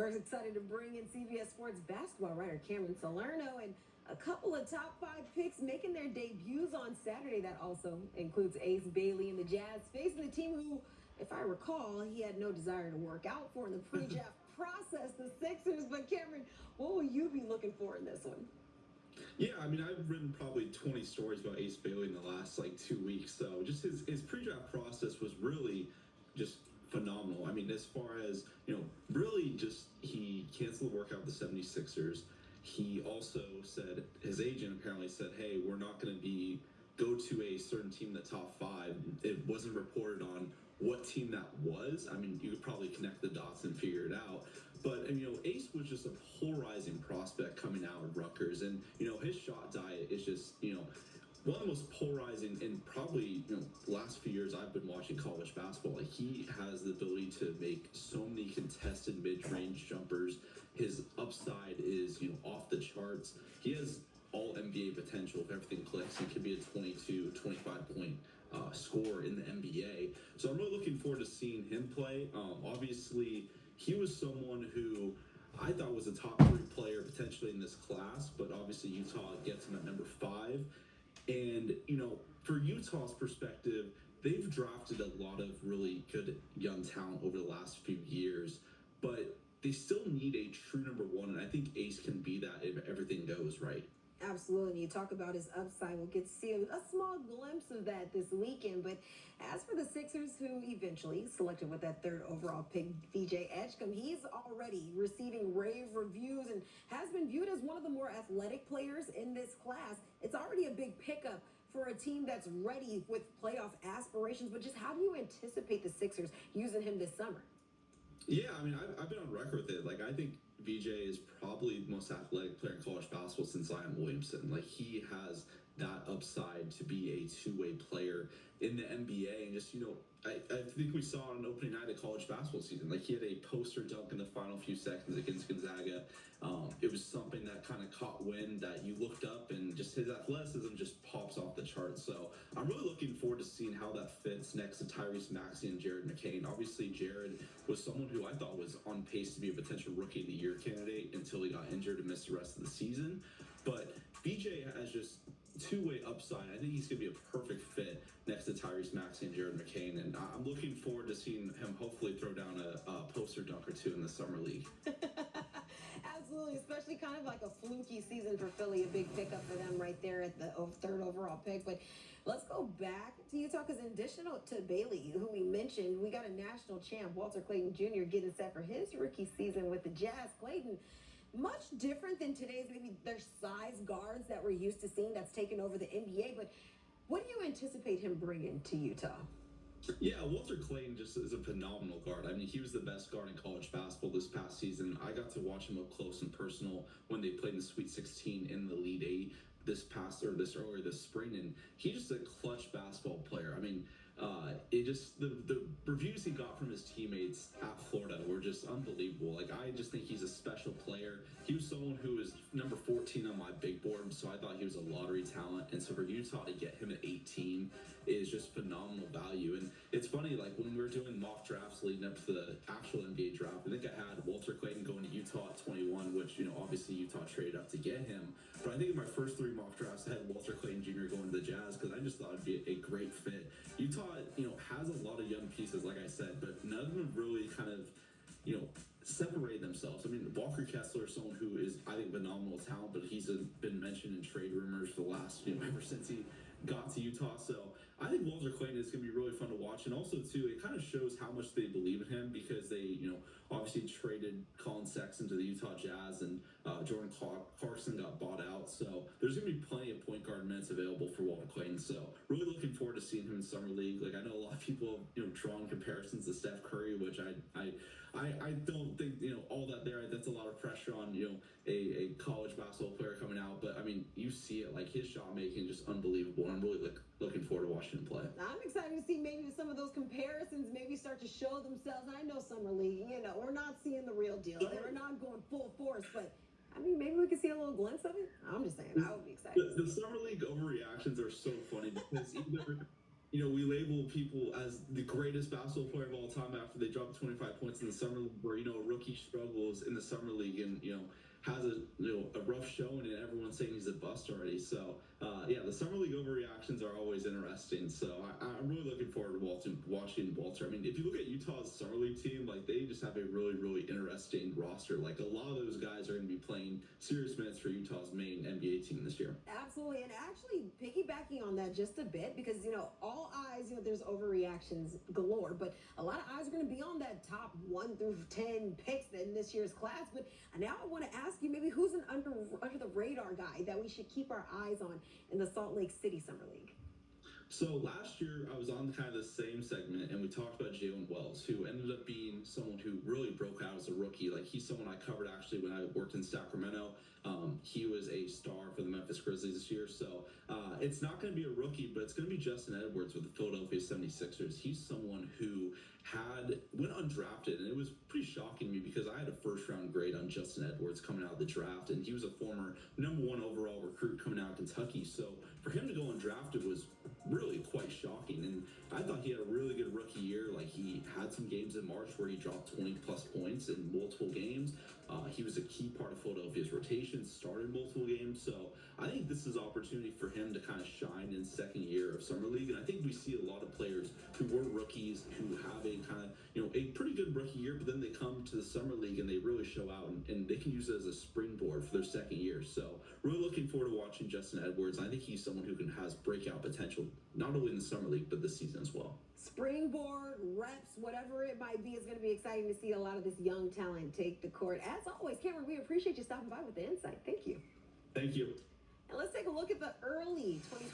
we're excited to bring in CBS Sports basketball writer Cameron Salerno and a couple of top five picks making their debuts on Saturday. That also includes Ace Bailey and the Jazz facing the team who, if I recall, he had no desire to work out for in the pre-draft process, the Sixers. But Cameron, what will you be looking for in this one? Yeah, I mean, I've written probably 20 stories about Ace Bailey in the last 2 weeks. So just his pre-draft process was really just phenomenal. I mean, as far as, really just he canceled the workout with the 76ers. He also said, his agent apparently said, hey, we're not going to go to a certain team in the top five. It wasn't reported on what team that was. I mean, you could probably connect the dots and figure it out. But, Ace was just a polarizing prospect coming out of Rutgers. And, his shot diet is just, one of the most polarizing in probably, the last few years I've been watching college basketball. Like, he has the ability to make so many contested mid-range jumpers. His upside is, off the charts. He has all NBA potential if everything clicks. He could be a 22, 25 point scorer in the NBA. So I'm really looking forward to seeing him play. Obviously, he was someone who I thought was a top 3 player potentially in this class, but obviously Utah gets him at number 5. And, for Utah's perspective, they've drafted a lot of really good young talent over the last few years, but they still need a true number 1, and I think Ace can be that if everything goes right. Absolutely. You talk about his upside. We'll get to see a small glimpse of that this weekend. But as for the Sixers, who eventually selected with that 3rd overall pick, VJ Edgecombe, he's already receiving rave reviews and has been viewed as one of the more athletic players in this class. It's already a big pickup for a team that's ready with playoff aspirations. But just how do you anticipate the Sixers using him this summer? Yeah, I mean, I've been on record with it. I think VJ is probably the most athletic player in college basketball since Zion Williamson. He has that upside to be a two-way player in the NBA. And just, I think we saw on opening night of college basketball season. He had a poster dunk in the final few seconds against Gonzaga. It was something that kind of caught wind that you looked up and just his athleticism just pops off the charts. So I'm really looking forward to seeing how that fits next to Tyrese Maxey and Jared McCain. Obviously, Jared was someone who I thought was on pace to be a potential Rookie of the Year candidate until he got injured and missed the rest of the season. But BJ has just two-way upside. I think he's going to be a perfect fit next to Tyrese Maxey and Jared McCain, and I'm looking forward to seeing him hopefully throw down a poster dunk or 2 in the summer league. Absolutely, especially kind of like a fluky season for Philly, a big pickup for them right there at the 3rd overall pick. But let's go back to Utah, because in addition to Bailey, who we mentioned, we got a national champ, Walter Clayton Jr., getting set for his rookie season with the Jazz. Clayton, much different than today's, maybe their size guards that we're used to seeing that's taken over the NBA. But what do you anticipate him bringing to Utah? Yeah, Walter Clayton just is a phenomenal guard. I mean, he was the best guard in college basketball this past season. I got to watch him up close and personal when they played in the Sweet 16 in the Elite 8 earlier this spring, and he's just a clutch basketball player. I mean, the reviews he got from his teammates at Florida were just unbelievable. I just think he's a special player. He was someone who was number 14 on my big board, so I thought he was a lottery talent. And so for Utah to get him at 18 is just phenomenal value. And it's funny, when we were doing mock drafts leading up to the actual NBA draft, I think I had Walter Clayton going to Utah at 21, which, obviously Utah traded up to get him. But I think in my first 3 mock drafts, I had Walter Clayton Jr. going to the Jazz because I just thought it'd be a great fit. Utah, has a lot of young pieces, like I said, but none of them really kind of, separate themselves. I mean, Walker Kessler is someone who is, I think, phenomenal talent, but he's been mentioned in trade rumors for the last, ever since he got to Utah. So I think Walter Clayton is going to be really fun to watch. And also, too, it kind of shows how much they believe in him because they, obviously traded Colin Sexton to the Utah Jazz, and Jordan Clarkson got bought out. So there's going to be plenty of point guard minutes available for Walter Clayton. So really looking forward to seeing him in Summer League. I know a lot of people have, drawn comparisons to Steph Curry, which I don't think, all that there, that's a lot of pressure on, a college basketball player coming out. But, I mean, you see it, his shot making just unbelievable. And I'm really looking forward to watching him play. I'm excited to see maybe some of those comparisons maybe start to show themselves. I know Summer League, we're not seeing the real deal. They're not going full force, but I mean, maybe we could see a little glimpse of it. I'm just saying, I would be excited. The Summer League overreactions are so funny because we label people as the greatest basketball player of all time after they drop 25 points in the summer league, where a rookie struggles in the summer league and has a rough showing, and everyone's saying he's a bust already. So yeah, the summer league overreactions are always interesting. So I'm really looking forward to watching Walter. I mean, if you look at Utah's summer league team, like they just have a really interesting roster. Like a lot of those guys are going to be playing serious minutes for Utah's main NBA team this year. Absolutely. And actually piggybacking on that just a bit, because all eyes, there's overreactions galore, but a lot of eyes are going to be on that top 1 through 10 picks in this year's class. But now I want to ask you, maybe who's an under the radar guy that we should keep our eyes on in the Salt Lake City Summer League? So last year, I was on kind of the same segment, and we talked about Jalen Wells, who ended up being someone who really broke out as a rookie. Like, he's someone I covered, actually, when I worked in Sacramento. He was a star for the Memphis Grizzlies this year. So it's not going to be a rookie, but it's going to be Justin Edwards with the Philadelphia 76ers. He's someone who went undrafted, and it was pretty shocking to me because I had a first-round grade on Justin Edwards coming out of the draft, and he was a former #1 overall recruit coming out of Kentucky. So for him to go undrafted was really quite shocking, and I thought he had a really good rookie year. Like, he had some games in March where he dropped 20-plus points in multiple games. He was a key part of Philadelphia's rotation, started multiple games. So I think this is an opportunity for him to kind of shine in second year of Summer League. And I think we see a lot of players who were rookies who have a kind of, a pretty good rookie year, but then they come to the Summer League and they really show out, and they can use it as a springboard for their second year. So really looking forward to watching Justin Edwards. I think he's someone who has breakout potential, not only in the Summer League, but this season as well. Springboard, reps, whatever it might be, it's going to be exciting to see a lot of this young talent take the court. As always, Cameron, we appreciate you stopping by with the insight. Thank you. Thank you. And let's take a look at the early 2020